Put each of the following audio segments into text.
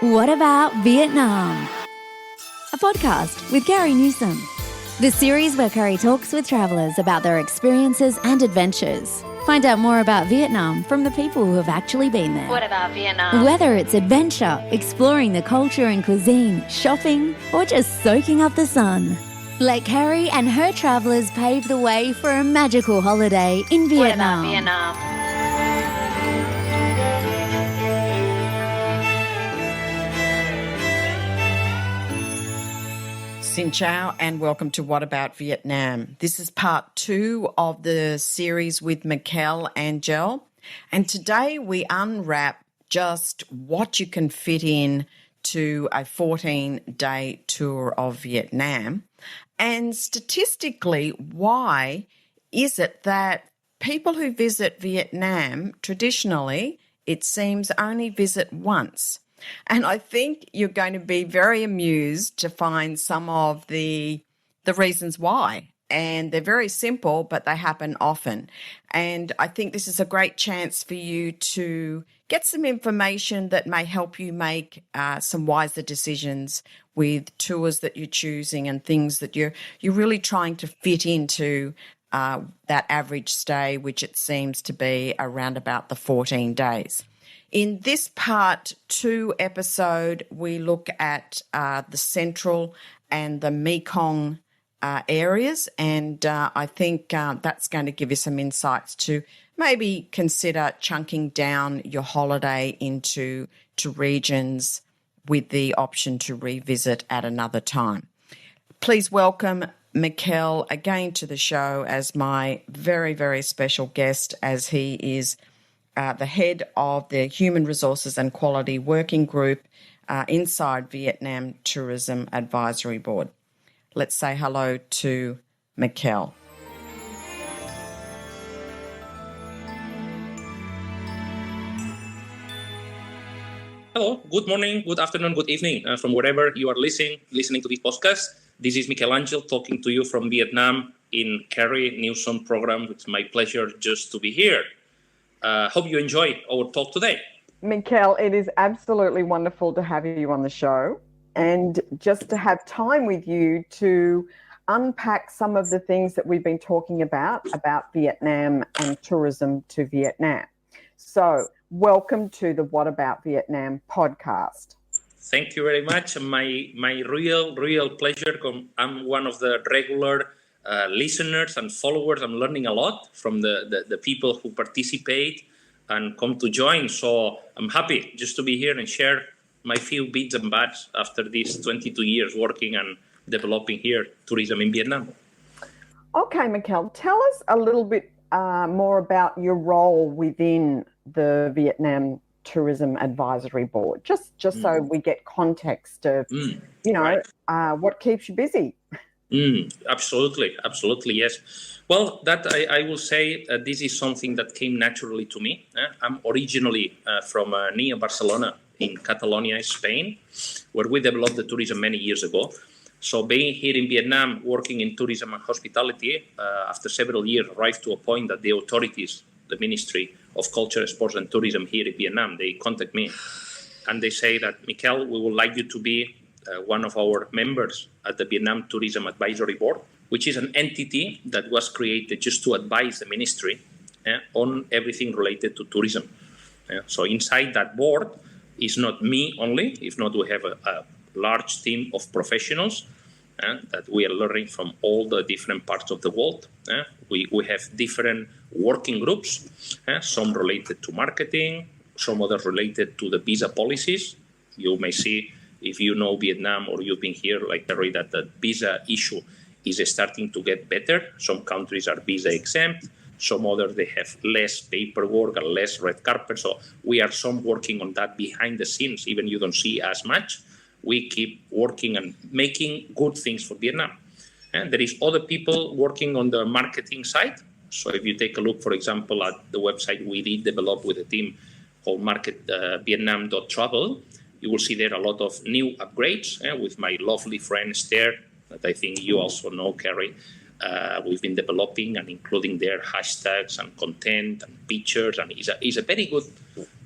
What About Vietnam? A podcast with Carrie Newsom. The series where Carrie talks with travellers about their experiences and adventures. Find out more about Vietnam from the people who have actually been there. What about Vietnam? Whether it's adventure, exploring the culture and cuisine, shopping, or just soaking up the sun. Let Carrie and her travellers pave the way for a magical holiday in Vietnam. What about Vietnam? Xin chào and welcome to What About Vietnam. This is part 2 of the series with Miquel Angel, and today we unwrap just what you can fit in to a 14-day tour of Vietnam, and statistically, why is it that people who visit Vietnam traditionally, it seems, only visit once? And I think you're going to be very amused to find some of the reasons why. And they're very simple, but they happen often. And I think this is a great chance for you to get some information that may help you make some wiser decisions with tours that you're choosing and things that you're really trying to fit into that average stay, which it seems to be around about the 14 days. In this part 2 episode, we look at the central and the Mekong areas, and I think that's going to give you some insights to maybe consider chunking down your holiday into regions with the option to revisit at another time. Please welcome Miquel again to the show as my very, very special guest, as he is the head of the Human Resources and Quality Working Group inside Vietnam Tourism Advisory Board. Let's say hello to Miquel. Hello, good morning, good afternoon, good evening from wherever you are listening to this podcast. This is Miquel Angel talking to you from Vietnam in Carrie Newsom program. It's my pleasure just to be here. Hope you enjoy our talk today. Miquel, it is absolutely wonderful to have you on the show and just to have time with you to unpack some of the things that we've been talking about Vietnam and tourism to Vietnam. So welcome to the What About Vietnam podcast. Thank you very much. My real pleasure. I'm one of the regular listeners and followers. I'm learning a lot from the people who participate and come to join. So I'm happy just to be here and share my few bits and bats after these 22 years working and developing here tourism in Vietnam. Okay, Miquel, tell us a little bit more about your role within the Vietnam Tourism Advisory Board, just so we get context of, what keeps you busy. Absolutely, yes. Well, that I will say this is something that came naturally to me. I'm originally from near Barcelona in Catalonia, Spain, where we developed the tourism many years ago. So being here in Vietnam, working in tourism and hospitality, after several years, arrived to a point that the authorities, the Ministry of Culture, Sports and Tourism here in Vietnam, they contact me and they say that, Miquel, we would like you to be one of our members at the Vietnam Tourism Advisory Board, which is an entity that was created just to advise the ministry on everything related to tourism. So inside that board is not me only, if not we have a large team of professionals that we are learning from all the different parts of the world. We have different working groups, some related to marketing, some others related to the visa policies. You may see, if you know Vietnam or you've been here, like Terry, that the visa issue is starting to get better. Some countries are visa exempt. Some others, they have less paperwork and less red carpet. So we are some working on that behind the scenes. Even you don't see as much. We keep working and making good things for Vietnam. And there is other people working on the marketing side. So if you take a look, for example, at the website we did develop with a team called Vietnam.travel, you will see there a lot of new upgrades with my lovely friend Esther, that I think you also know, Carrie. We've been developing and including their hashtags and content and pictures, and it's a very good,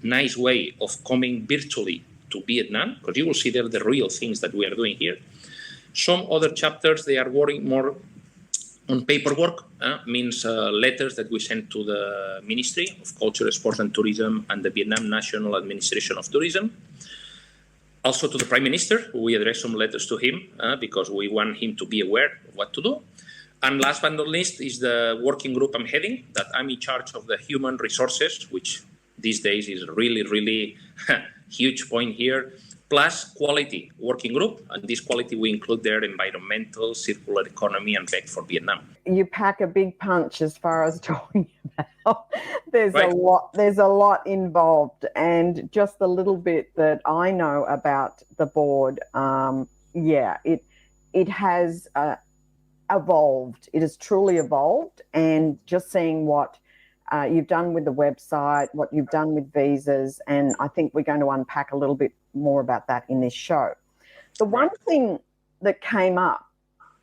nice way of coming virtually to to Vietnam, because you will see there the real things that we are doing here. Some other chapters, they are working more on paperwork, means letters that we send to the Ministry of Culture, Sports and Tourism and the Vietnam National Administration of Tourism. Also to the Prime Minister, we address some letters to him because we want him to be aware of what to do. And last but not least is the working group I'm heading, that I'm in charge of the human resources, which these days is really, really huge point here, plus quality working group. And this quality, we include there environmental, circular economy, and back for Vietnam. You pack a big punch as far as talking about. There's Right. a lot involved, and just the little bit that I know about the board, it has evolved. It has truly evolved, and just seeing what you've done with the website, what you've done with visas, and I think we're going to unpack a little bit more about that in this show. The one thing that came up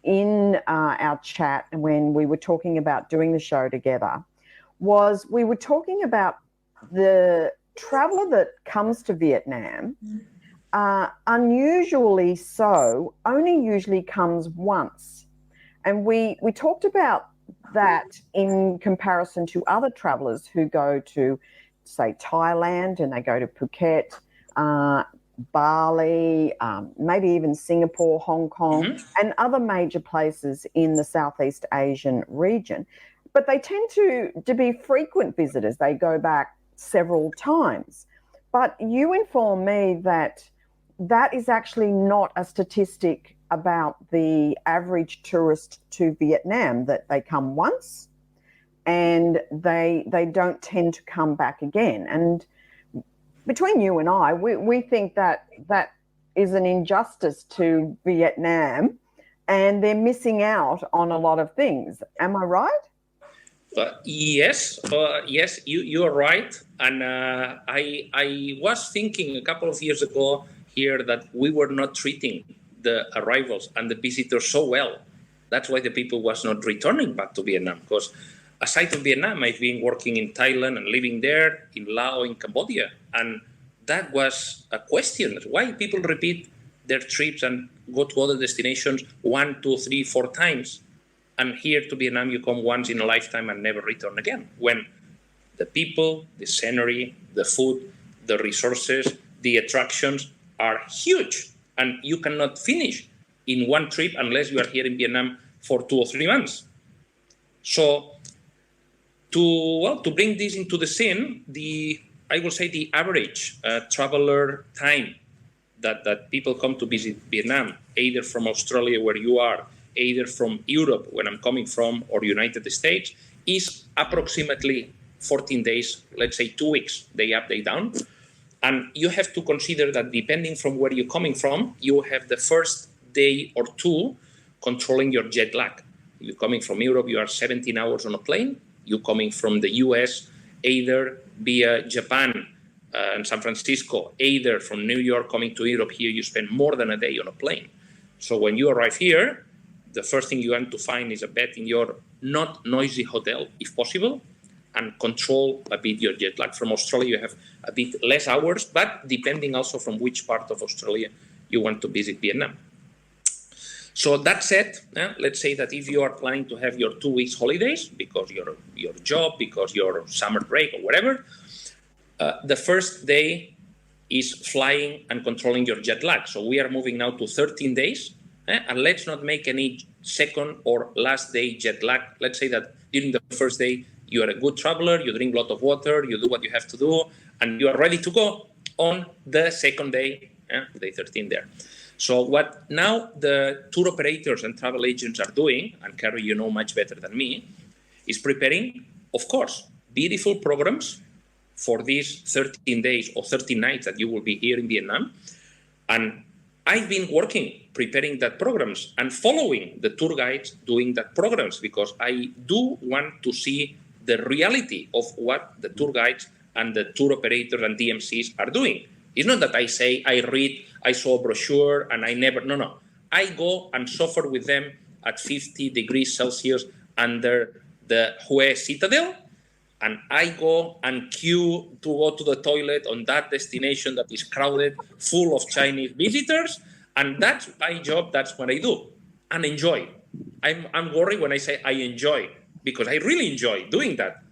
in our chat when we were talking about doing the show together was we were talking about the traveller that comes to Vietnam, unusually so, only usually comes once. And we talked about that in comparison to other travellers who go to, say, Thailand, and they go to Phuket, Bali, maybe even Singapore, Hong Kong, and other major places in the Southeast Asian region. But they tend to be frequent visitors. They go back several times. But you inform me that that is actually not a statistic about the average tourist to Vietnam, that they come once and they don't tend to come back again. And between you and I, we think that is an injustice to Vietnam, and they're missing out on a lot of things. Am I right? Yes, you are right. And I was thinking a couple of years ago here that we were not treating the arrivals and the visitors so well. That's why the people was not returning back to Vietnam, because aside from Vietnam, I've been working in Thailand and living there, in Laos, in Cambodia. And that was a question, why people repeat their trips and go to other destinations 1, 2, 3, 4 times. And here to Vietnam, you come once in a lifetime and never return again. When the people, the scenery, the food, the resources, the attractions are huge. And you cannot finish in one trip unless you are here in Vietnam for 2 or 3 months. So to bring this into the scene, I will say the average traveler time that people come to visit Vietnam, either from Australia where you are, either from Europe when I'm coming from, or United States, is approximately 14 days, let's say 2 weeks, day up, day down. And you have to consider that depending from where you're coming from, you have the first day or 2 controlling your jet lag. You're coming from Europe, you are 17 hours on a plane. You're coming from the US, either via Japan and San Francisco, either from New York coming to Europe. Here you spend more than a day on a plane. So when you arrive here, the first thing you want to find is a bed in your not noisy hotel, if possible, and control a bit your jet lag. From Australia, you have a bit less hours, but depending also from which part of Australia you want to visit Vietnam. So that said, let's say that if you are planning to have your 2 weeks holidays, because your job, because your summer break or whatever, the first day is flying and controlling your jet lag. So we are moving now to 13 days, and let's not make any second or last day jet lag. Let's say that during the first day, you are a good traveler, you drink a lot of water, you do what you have to do, and you are ready to go on the second day, day 13 there. So what now the tour operators and travel agents are doing, and Carrie, you know much better than me, is preparing, of course, beautiful programs for these 13 days or 13 nights that you will be here in Vietnam. And I've been working, preparing that programs and following the tour guides doing that programs, because I do want to see the reality of what the tour guides and the tour operators and DMCs are doing. It's not that I say, I read, I saw a brochure, and I never, no. I go and suffer with them at 50 degrees Celsius under the Hue Citadel, and I go and queue to go to the toilet on that destination that is crowded, full of Chinese visitors, and that's my job. That's what I do, and enjoy. I'm worried when I say I enjoy, because I really enjoy doing that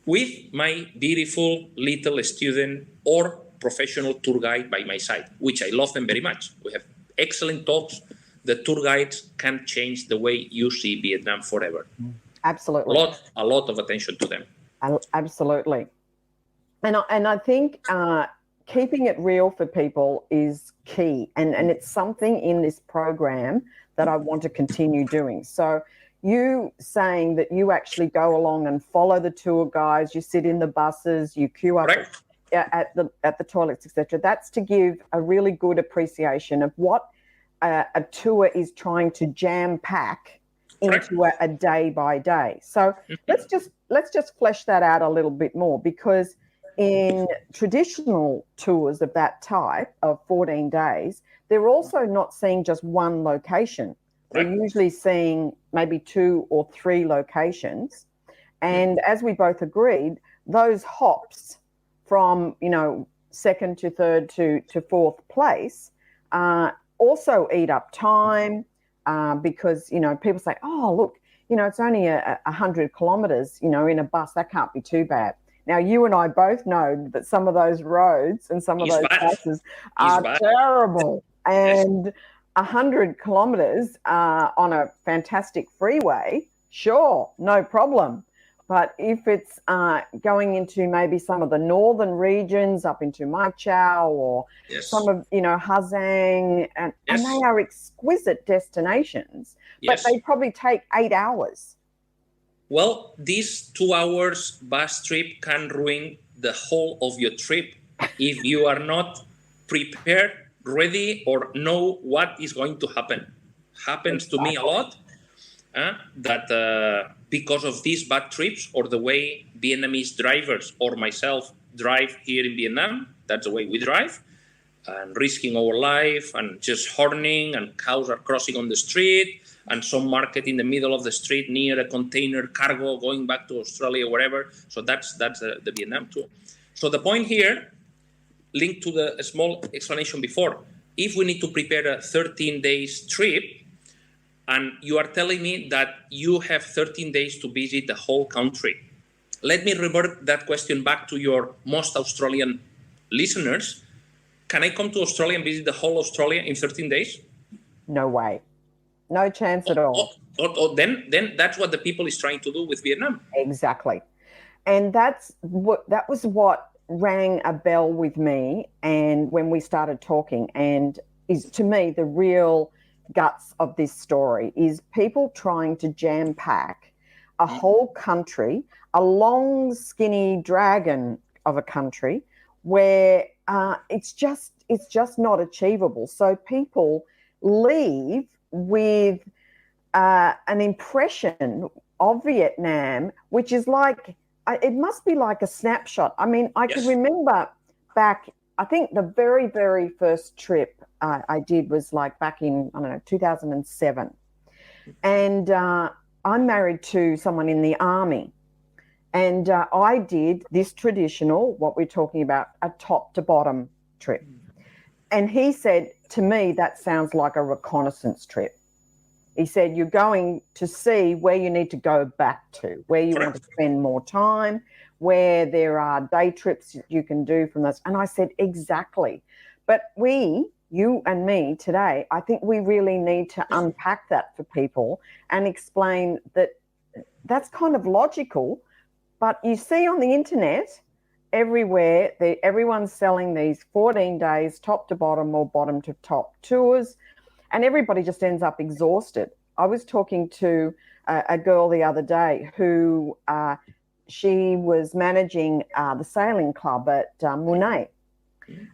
with my beautiful little student or professional tour guide by my side, which I love them very much. We have excellent talks. The tour guides can change the way you see Vietnam forever. Absolutely. A lot of attention to them. Absolutely. And I think keeping it real for people is key. And it's something in this program that I want to continue doing. So you saying that you actually go along and follow the tour guides, you sit in the buses, you queue up at the toilets, etc. That's to give a really good appreciation of what a tour is trying to jam pack into a day by day. So let's just flesh that out a little bit more, because in traditional tours of that type of 14 days, they're also not seeing just one location. They're usually seeing maybe 2 or 3 locations. And as we both agreed, those hops from, second to third to fourth place also eat up time, because, people say, oh, look, it's only 100 kilometres, in a bus. That can't be too bad. Now, you and I both know that some of those roads and some of those buses are terrible. And 100 kilometres on a fantastic freeway, sure, no problem. But if it's going into maybe some of the northern regions, up into Mai Chau or some of, Ha Giang, and they are exquisite destinations, but they probably take 8 hours. Well, this 2 hours bus trip can ruin the whole of your trip if you are not prepared, ready, or know what is going to happen. Happens to me a lot. That because of these bad trips, or the way Vietnamese drivers or myself drive here in Vietnam, that's the way we drive, and risking our life and just horning, and cows are crossing on the street, and some market in the middle of the street near a container cargo going back to Australia, wherever. So that's the Vietnam tour. So the point here, linked to the small explanation before, if we need to prepare a 13 days trip, and you are telling me that you have 13 days to visit the whole country, let me revert that question back to your most Australian listeners. Can I come to Australia and visit the whole Australia in 13 days? No way. No chance at all. Then that's what the people is trying to do with Vietnam. Exactly. And that was what rang a bell with me, and when we started talking, and is to me the real guts of this story is people trying to jam pack a whole country, a long skinny dragon of a country, where it's just not achievable. So people leave with an impression of Vietnam, which is like, it must be like a snapshot. I mean, I can remember back, I think the very, very first trip I did was like back in, 2007. And I'm married to someone in the army. And I did this traditional, what we're talking about, a top to bottom trip. And he said to me, that sounds like a reconnaissance trip. He said, you're going to see where you need to go back to, where you want to spend more time, where there are day trips you can do from those. And I said, exactly. But you and me today, I think we really need to unpack that for people and explain that that's kind of logical. But you see on the internet, everywhere, everyone's selling these 14 days, top to bottom or bottom to top tours, and everybody just ends up exhausted. I was talking to a girl the other day who she was managing the sailing club at Munay,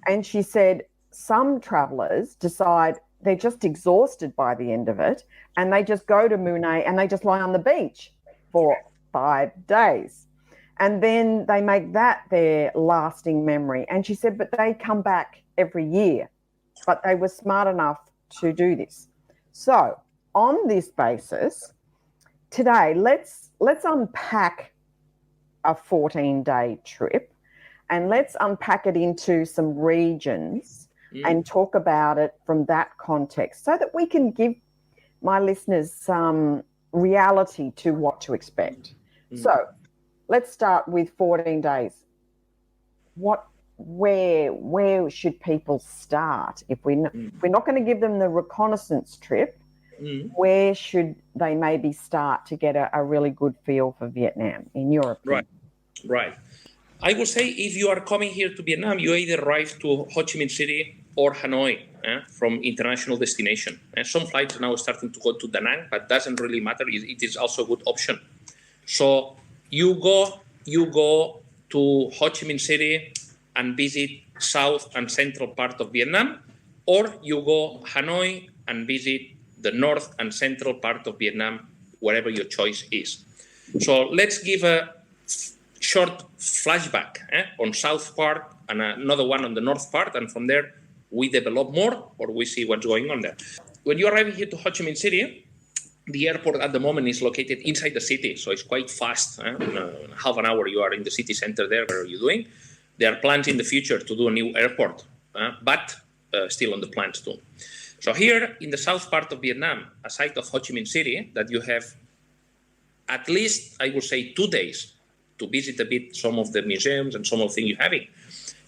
and she said some travellers decide they're just exhausted by the end of it, and they just go to Munay and they just lie on the beach for 5 days. And then they make that their lasting memory. And she said, but they come back every year. But they were smart enough to do this. So on this basis, today, let's unpack a 14-day trip, and let's unpack it into some regions and talk about it from that context so that we can give my listeners some reality to what to expect. So let's start with 14 days. Where should people start? If we're not going to give them the reconnaissance trip, where should they maybe start to get a really good feel for Vietnam, in your opinion? Right. I would say if you are coming here to Vietnam, you either arrive to Ho Chi Minh City or Hanoi from international destination. And some flights are now starting to go to Da Nang, but doesn't really matter. It is also a good option. So you go to Ho Chi Minh City and visit south and central part of Vietnam, or you go Hanoi and visit the north and central part of Vietnam, wherever your choice is. So let's give a short flashback on south part and another one on the north part, and from there we develop more or we see what's going on there. When you arrive here to Ho Chi Minh City, the airport at the moment is located inside the city, so it's quite fast. In half an hour you are in the city center there. What are you doing? There are plans in the future to do a new airport, but still on the plans too. So here in the south part of Vietnam, aside of Ho Chi Minh City, that you have at least, I would say, 2 days to visit a bit some of the museums and some of the things you're having.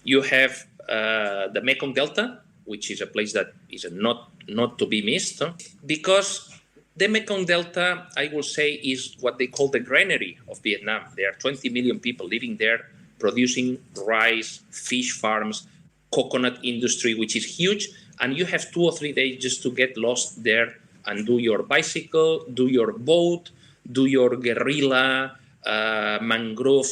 You have the Mekong Delta, which is a place that is not to be missed, because the Mekong Delta, I will say, is what they call the granary of Vietnam. There are 20 million people living there, producing rice, fish farms, coconut industry, which is huge. And you have 2 or 3 days just to get lost there and do your bicycle, do your boat, do your guerrilla, mangrove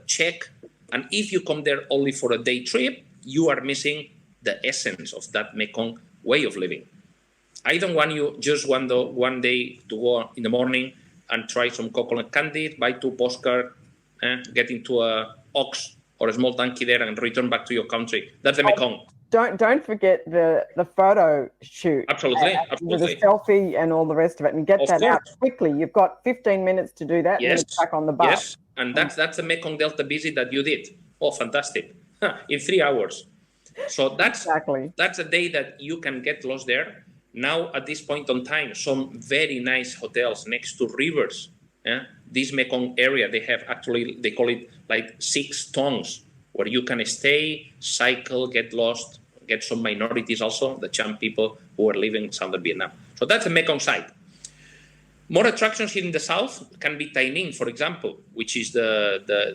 check. And if you come there only for a day trip, you are missing the essence of that Mekong way of living. I don't want you just one day to go in the morning and try some coconut candy, buy 2 postcards, get into a ox or a small donkey there and return back to your country. That's the Mekong. Don't forget the photo shoot. Absolutely. With a selfie and all the rest of it, and get that out quickly. You've got 15 minutes to do that, and then it's back on the bus. Yes, and that's the Mekong Delta visit that you did. Oh, fantastic. In 3 hours. So that's a day that you can get lost there. Now, at this point in time, some very nice hotels next to rivers. This Mekong area, they call it like 6 tongues, where you can stay, cycle, get lost, get some minorities also, the Cham people who are living in southern Vietnam. So that's the Mekong side. More attractions here in the south can be Tai Ninh, for example, which is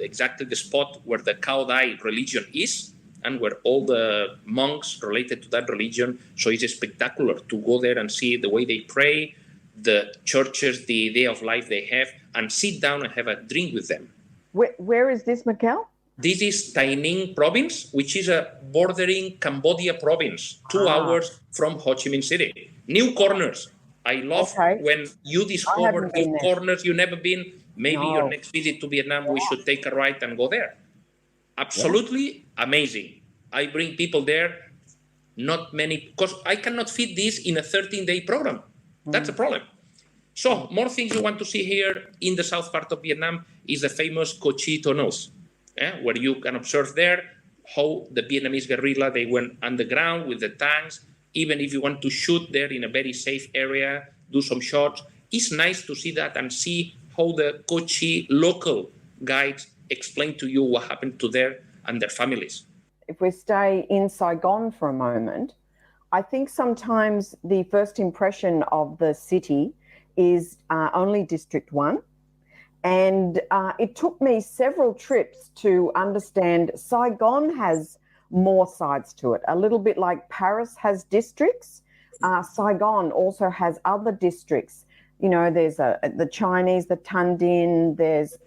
exactly the spot where the Cao Dai religion is and where all the monks related to that religion. So it's spectacular to go there and see the way they pray, the churches, the day of life they have, and sit down and have a drink with them. Where is this, Miquel? This is Tai Ninh province, which is a bordering Cambodia province, 2 hours from Ho Chi Minh City. New corners. I love when you discover new corners you've never been. Maybe your next visit to Vietnam, we should take a ride and go there. Absolutely amazing. I bring people there, not many, because I cannot fit this in a 13-day program. That's a problem. So more things you want to see here in the south part of Vietnam is the famous Co Chi tunnels, where you can observe there how the Vietnamese guerrilla, they went underground with the tanks. Even if you want to shoot there in a very safe area, do some shots, it's nice to see that and see how the Co Chi local guides explain to you what happened to them and their families. If we stay in Saigon for a moment, I think sometimes the first impression of the city is only District 1. And it took me several trips to understand Saigon has more sides to it. A little bit like Paris has districts, Saigon also has other districts. You know, there's the Chinese, the Tan Dinh, there's,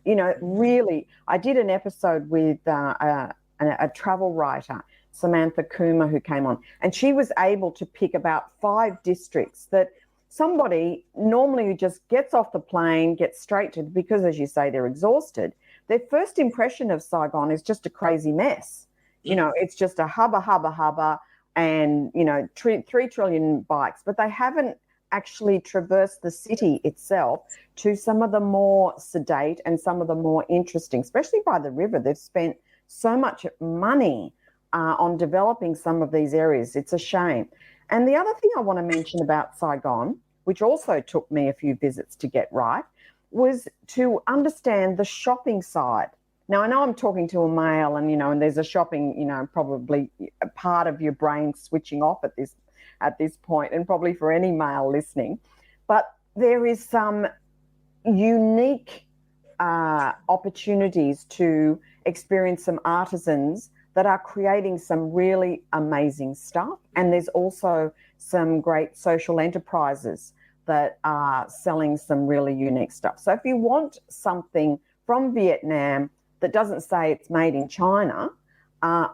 really, I did an episode with a travel writer, Samantha Kuma, who came on, and she was able to pick about 5 districts that somebody normally who just gets off the plane, gets straight to, because as you say, they're exhausted, their first impression of Saigon is just a crazy mess. It's just a hubba, and, 3 trillion bikes, but they haven't actually traverse the city itself to some of the more sedate and some of the more interesting, especially by the river. They've spent so much money on developing some of these areas. It's a shame. And the other thing I want to mention about Saigon, which also took me a few visits to get right, was to understand the shopping side. Now, I know I'm talking to a male and there's a shopping, probably a part of your brain switching off at this point, and probably for any male listening. But there is some unique opportunities to experience some artisans that are creating some really amazing stuff. And there's also some great social enterprises that are selling some really unique stuff. So if you want something from Vietnam that doesn't say it's made in China,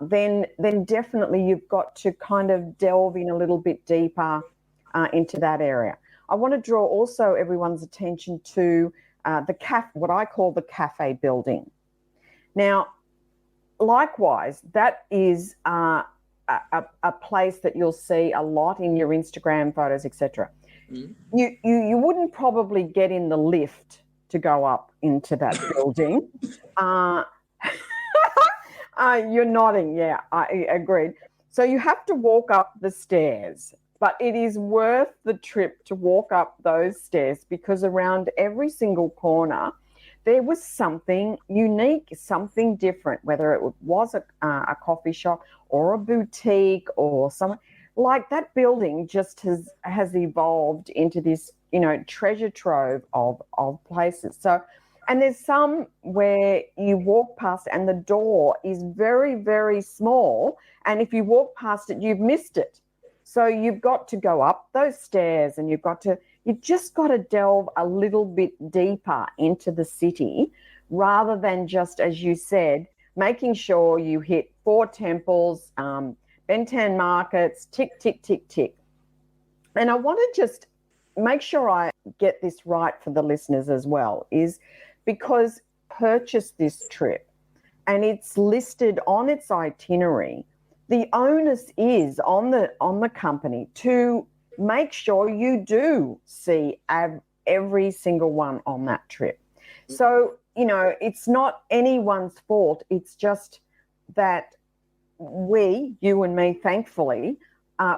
then definitely you've got to kind of delve in a little bit deeper into that area. I want to draw also everyone's attention to what I call the cafe building. Now, likewise, that is a place that you'll see a lot in your Instagram photos, etc. You wouldn't probably get in the lift to go up into that building. You're nodding. Yeah, I agreed. So you have to walk up the stairs, but it is worth the trip to walk up those stairs, because around every single corner there was something unique, something different, whether it was a coffee shop or a boutique or something. Like, that building just has evolved into this, treasure trove of places. So, and there's some where you walk past and the door is very, very small. And if you walk past it, you've missed it. So you've got to go up those stairs, and you've just got to delve a little bit deeper into the city, rather than just, as you said, making sure you hit 4 temples, Bentan markets, tick, tick, tick, tick. And I want to just make sure I get this right for the listeners as well, is because purchase this trip and it's listed on its itinerary, the onus is on the company to make sure you do see every single one on that trip. So, it's not anyone's fault. It's just that you and me, thankfully,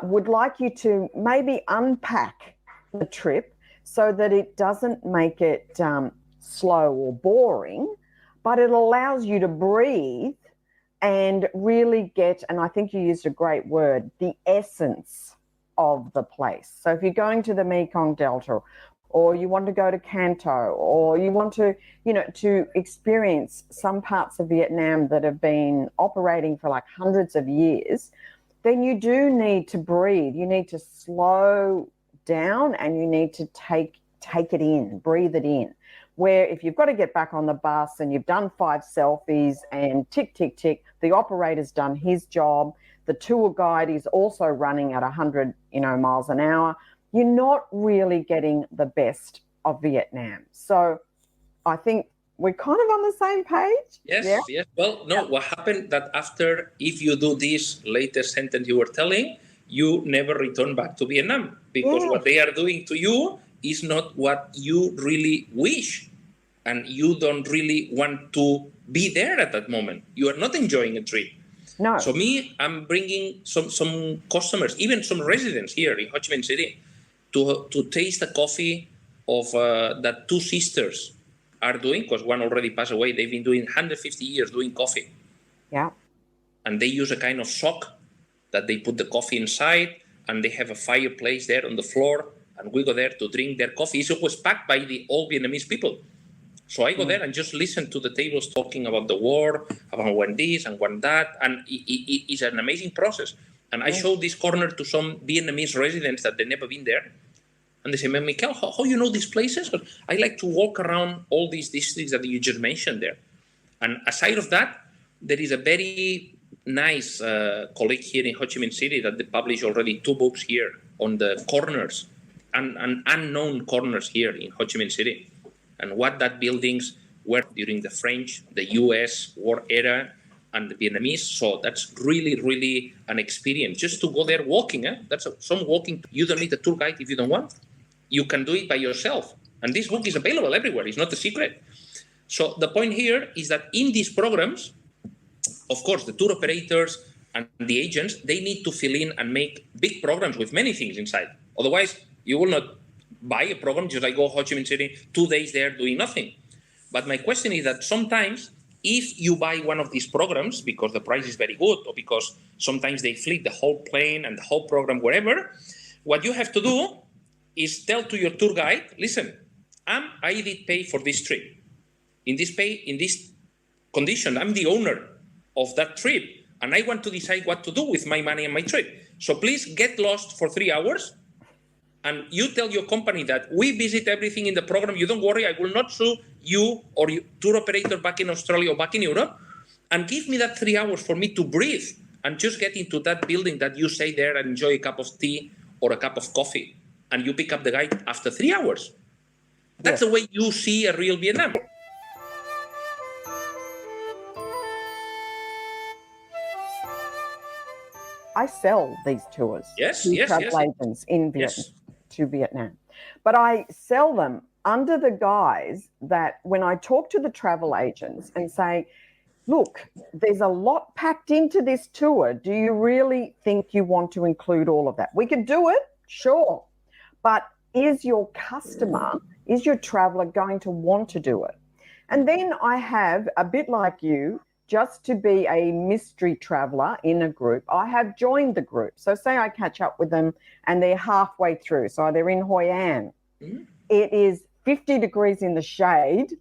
would like you to maybe unpack the trip so that it doesn't make it slow or boring, but it allows you to breathe and really get, and I think you used a great word, the essence of the place. So if you're going to the Mekong Delta, or you want to go to Canto, or you want to, to experience some parts of Vietnam that have been operating for like hundreds of years, then you do need to breathe. You need to slow down, and you need to take it in, breathe it in. Where if you've got to get back on the bus and you've done 5 selfies and tick, tick, tick, the operator's done his job, the tour guide is also running at 100, miles an hour, you're not really getting the best of Vietnam. So I think we're kind of on the same page. Yes, yeah? Yes. Well, no, what happened that after, if you do this latest sentence you were telling, you never return back to Vietnam, because what they are doing to you is not what you really wish. And you don't really want to be there at that moment. You are not enjoying a trip. No. So I'm bringing some customers, even some residents here in Ho Chi Minh City, to taste the coffee of that 2 sisters are doing, because one already passed away. They've been doing 150 years doing coffee. Yeah. And they use a kind of sock that they put the coffee inside, and they have a fireplace there on the floor, and we go there to drink their coffee. It was packed by the old Vietnamese people. So I go there and just listen to the tables talking about the war, about when this and when that, and it's an amazing process. And I showed this corner to some Vietnamese residents that they've never been there. And they say, Miquel, how you know these places? I like to walk around all these districts that you just mentioned there. And aside of that, there is a very nice colleague here in Ho Chi Minh City that they published already 2 books here on the corners, and unknown corners here in Ho Chi Minh City, and what that buildings were during the French, the US war era, and the Vietnamese. So that's really, really an experience just to go there walking. That's some walking. You don't need a tour guide if you don't want. you can do it by yourself. And this book is available everywhere. It's not a secret. So the point here is that in these programs, of course, the tour operators and the agents, they need to fill in and make big programs with many things inside. Otherwise, you will not buy a program just like go Ho Chi Minh City, 2 days there doing nothing. But my question is that sometimes if you buy one of these programs because the price is very good or because sometimes they fleet the whole plane and the whole program wherever, what you have to do is tell to your tour guide, listen, I did pay for this trip. In this condition, I'm the owner of that trip, and I want to decide what to do with my money and my trip. So please get lost for 3 hours, and you tell your company that we visit everything in the program. You don't worry, I will not sue you or your tour operator back in Australia or back in Europe, and give me that 3 hours for me to breathe and just get into that building that you stay there and enjoy a cup of tea or a cup of coffee, and you pick up the guide after 3 hours. That's the way you see a real Vietnam. I sell these tours to travel agents in Vietnam, to Vietnam. But I sell them under the guise that when I talk to the travel agents and say, look, there's a lot packed into this tour. Do you really think you want to include all of that? We could do it, sure. But is your customer, is your traveler going to want to do it? And then I have, a bit like you, just to be a mystery traveler in a group, I have joined the group. So say I catch up with them and they're halfway through. So they're in Hoi An. Mm-hmm. It is 50 degrees in the shade.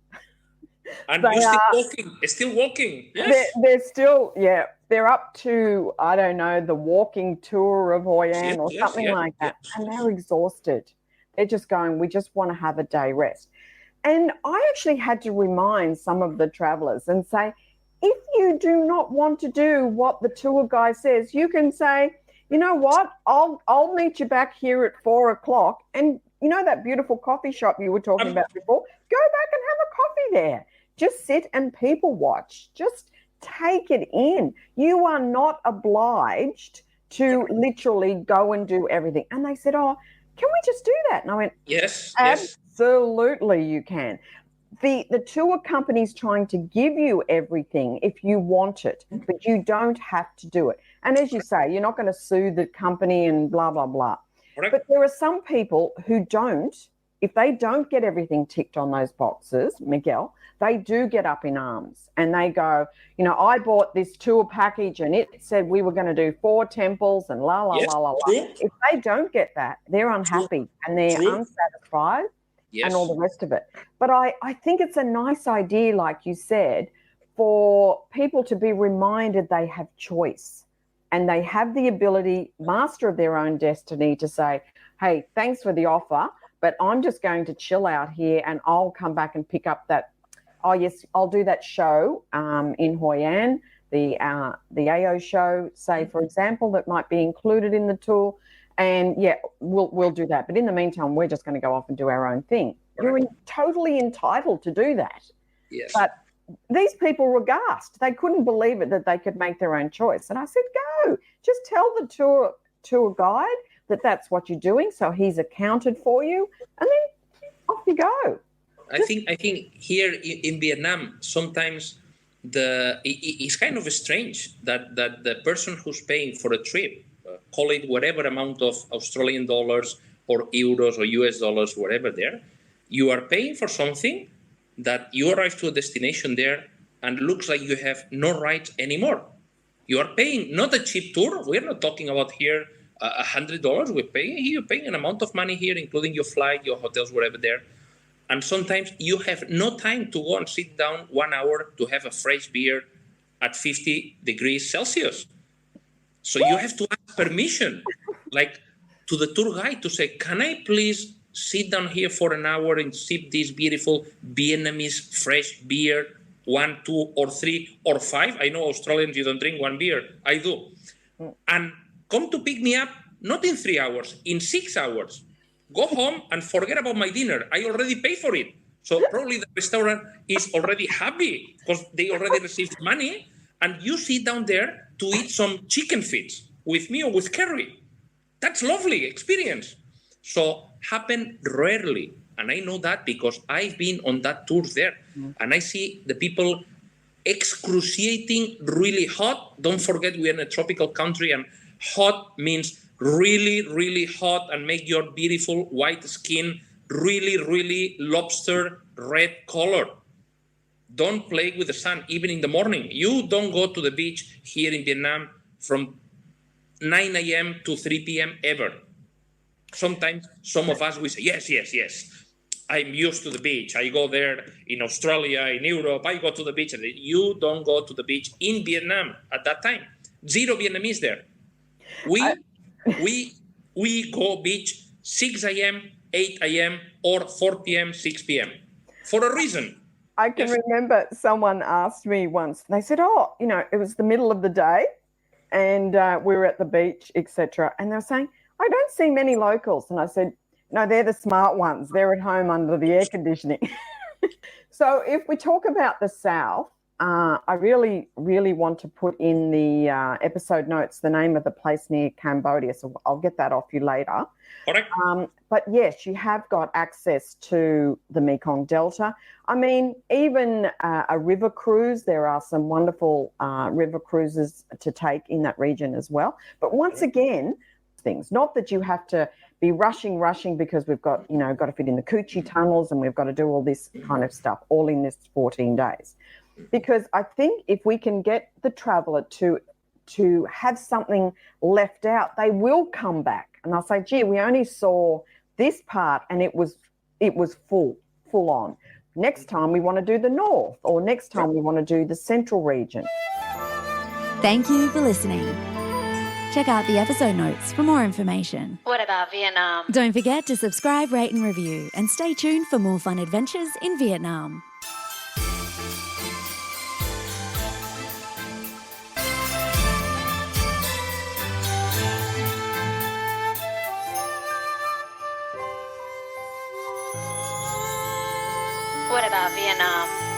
And you're still walking. Yes. They're still, they're up to, I don't know, the walking tour of Hoi An or something like that. And they're exhausted. They're just going, we just want to have a day rest. And I actually had to remind some of the travelers and say, if you do not want to do what the tour guy says, you can say, you know what, I'll meet you back here at 4:00. And you know that beautiful coffee shop you were talking about before? Go back and have a coffee there. Just sit and people watch. Just take it in. You are not obliged to literally go and do everything. And they said, oh, can we just do that? And I went, yes. Absolutely you can. The tour company's trying to give you everything if you want it, but you don't have to do it. And as you say, you're not going to sue the company and blah, blah, blah. Correct. But there are some people who don't, if they don't get everything ticked on those boxes, Miquel, they do get up in arms and they go, you know, I bought this tour package and it said we were going to do 4 temples and la, la, la, la, la. If they don't get that, they're unhappy and they're unsatisfied. Yes. And all the rest of it. But I think it's a nice idea, like you said, for people to be reminded they have choice and they have the ability, master of their own destiny, to say, hey, thanks for the offer, but I'm just going to chill out here and I'll come back and pick up that, oh, yes, I'll do that show in Hoi An, the AO show, say, for example, that might be included in the tour. And we'll do that. But in the meantime, we're just going to go off and do our own thing. You're totally entitled to do that. Yes. But these people were aghast. They couldn't believe it that they could make their own choice. And I said, go. Just tell the tour guide that that's what you're doing. So he's accounted for you. And then off you go. I think here in Vietnam, sometimes it's kind of strange that the person who's paying for a trip, call it whatever amount of Australian dollars or euros or US dollars, whatever there, you are paying for something that you arrive to a destination there and looks like you have no rights anymore. You are paying not a cheap tour. We're not talking about here $100. You're paying an amount of money here, including your flight, your hotels, wherever there. And sometimes you have no time to go and sit down 1 hour to have a fresh beer at 50 degrees Celsius. So you have to ask permission, like to the tour guide, to say, can I please sit down here for an hour and sip this beautiful Vietnamese fresh beer, 1, 2, or 3, or 5? I know Australians, you don't drink 1 beer. I do. And come to pick me up, not in 3 hours, in 6 hours. Go home and forget about my dinner. I already paid for it. So probably the restaurant is already happy because they already received money. And you sit down there to eat some chicken feet with me or with Kerry. That's lovely experience. So happen rarely. And I know that because I've been on that tour there. And I see the people excruciating, really hot. Don't forget, we're in a tropical country, and hot means really, really hot and make your beautiful white skin really, really lobster red color. Don't play with the sun, even in the morning. You don't go to the beach here in Vietnam from 9 a.m. to 3 p.m. ever. Sometimes some of us, we say, yes. I'm used to the beach. I go there in Australia, in Europe. I go to the beach. You don't go to the beach in Vietnam at that time. Zero Vietnamese there. We go beach 6 a.m., 8 a.m., or 4 p.m., 6 p.m. for a reason. I can remember someone asked me once, they said, it was the middle of the day and we were at the beach, etc. And they were saying, I don't see many locals. And I said, no, they're the smart ones. They're at home under the air conditioning. So if we talk about the South, I really, really want to put in the episode notes the name of the place near Cambodia. So I'll get that off you later. Correct. But yes, you have got access to the Mekong Delta. I mean, even a river cruise, there are some wonderful river cruises to take in that region as well. But once again, things, not that you have to be rushing because we've got to fit in the Coochie tunnels and we've got to do all this kind of stuff all in this 14 days. Because I think if we can get the traveller to have something left out, they will come back and they'll say, gee, we only saw this part and it was full on. Next time we want to do the north, or next time we want to do the central region. Thank you for listening. Check out the episode notes for more information. What about Vietnam? Don't forget to subscribe, rate and review, and stay tuned for more fun adventures in Vietnam. What about Vietnam?